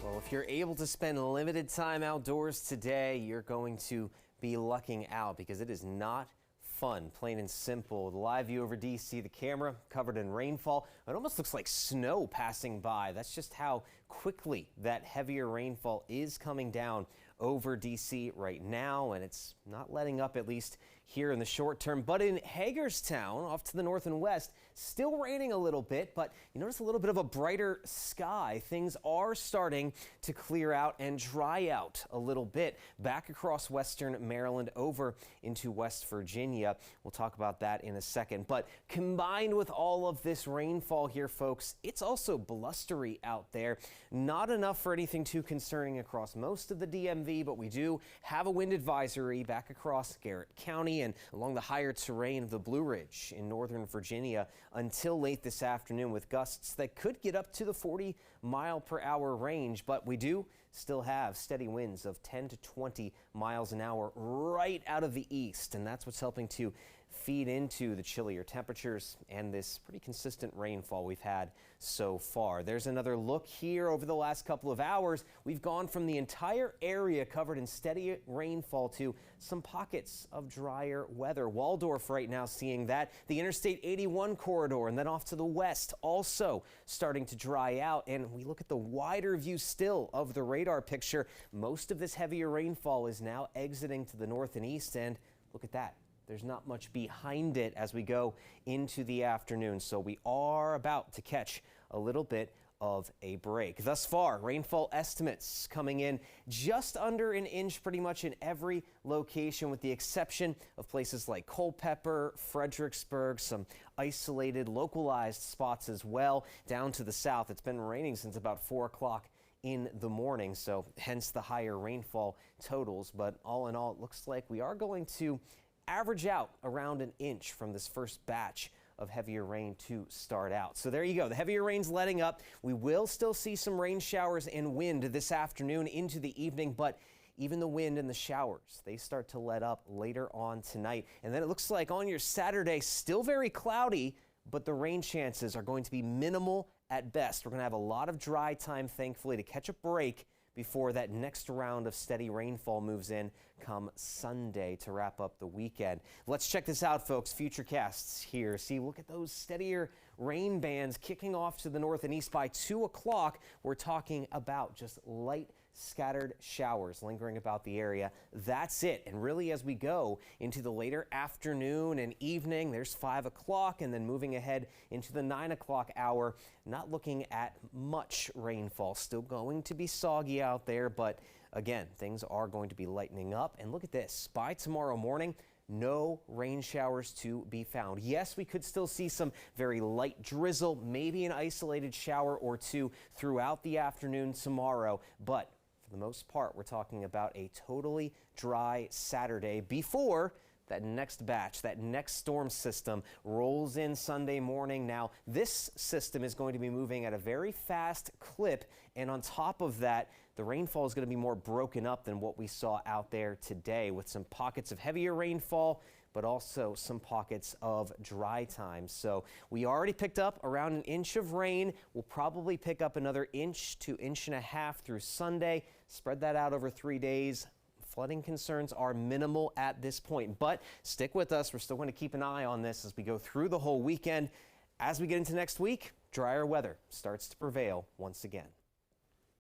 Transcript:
Well, if you're able to spend limited time outdoors today, you're going to be lucking out because it is not fun, plain and simple. The live view over DC, the camera covered in rainfall. It almost looks like snow passing by. That's just how quickly that heavier rainfall is coming down over DC right now, and it's not letting up, at least here in the short term. But in Hagerstown, off to the north and west, still raining a little bit, but you notice a little bit of a brighter sky. Things are starting to clear out and dry out a little bit back across western Maryland over into West Virginia. We'll talk about that in a second. But combined with all of this rainfall here, folks, it's also blustery out there. Not enough for anything too concerning across most of the DMV, but we do have a wind advisory back across Garrett County and along the higher terrain of the Blue Ridge in northern Virginia until late this afternoon, with gusts that could get up to the 40-mile-per-hour range. But we do still have steady winds of 10 to 20 miles an hour right out of the east, and that's what's helping to feed into the chillier temperatures and this pretty consistent rainfall we've had so far. There's another look here over the last couple of hours. We've gone from the entire area covered in steady rainfall to some pockets of drier weather. Waldorf right now seeing that. The Interstate 81 corridor and then off to the west also starting to dry out. And we look at the wider view still of the radar picture. Most of this heavier rainfall is now exiting to the north and east, and look at that. There's not much behind it as we go into the afternoon, so we are about to catch a little bit of a break. Thus far, rainfall estimates coming in just under an inch pretty much in every location, with the exception of places like Culpeper, Fredericksburg, some isolated localized spots as well. Down to the south, it's been raining since about 4 o'clock in the morning, so hence the higher rainfall totals. But all in all, it looks like we are going to average out around an inch from this first batch of heavier rain to start out. So there you go. The heavier rain's letting up. We will still see some rain showers and wind this afternoon into the evening, but even the wind and the showers, they start to let up later on tonight. And then it looks like on your Saturday, still very cloudy, but the rain chances are going to be minimal at best. We're going to have a lot of dry time, thankfully, to catch a break before that next round of steady rainfall moves in come Sunday to wrap up the weekend. Let's check this out, folks. Futurecasts here. See, look at those steadier rain bands kicking off to the north and east by 2 o'clock. We're talking about just light scattered showers lingering about the area. That's it. And really, as we go into the later afternoon and evening, there's 5 o'clock, and then moving ahead into the 9 o'clock hour, not looking at much rainfall. Still going to be soggy out there, but again, things are going to be lightening up. And look at this. By tomorrow morning, no rain showers to be found. Yes, we could still see some very light drizzle, maybe an isolated shower or two throughout the afternoon tomorrow, but for the most part, we're talking about a totally dry Saturday before that next batch, that next storm system rolls in Sunday morning. Now, this system is going to be moving at a very fast clip, and on top of that, the rainfall is going to be more broken up than what we saw out there today, with some pockets of heavier rainfall, but also some pockets of dry time. So we already picked up around an inch of rain. We'll probably pick up another inch to inch and a half through Sunday. Spread that out over 3 days. Flooding concerns are minimal at this point, but stick with us. We're still going to keep an eye on this as we go through the whole weekend. As we get into next week, drier weather starts to prevail once again.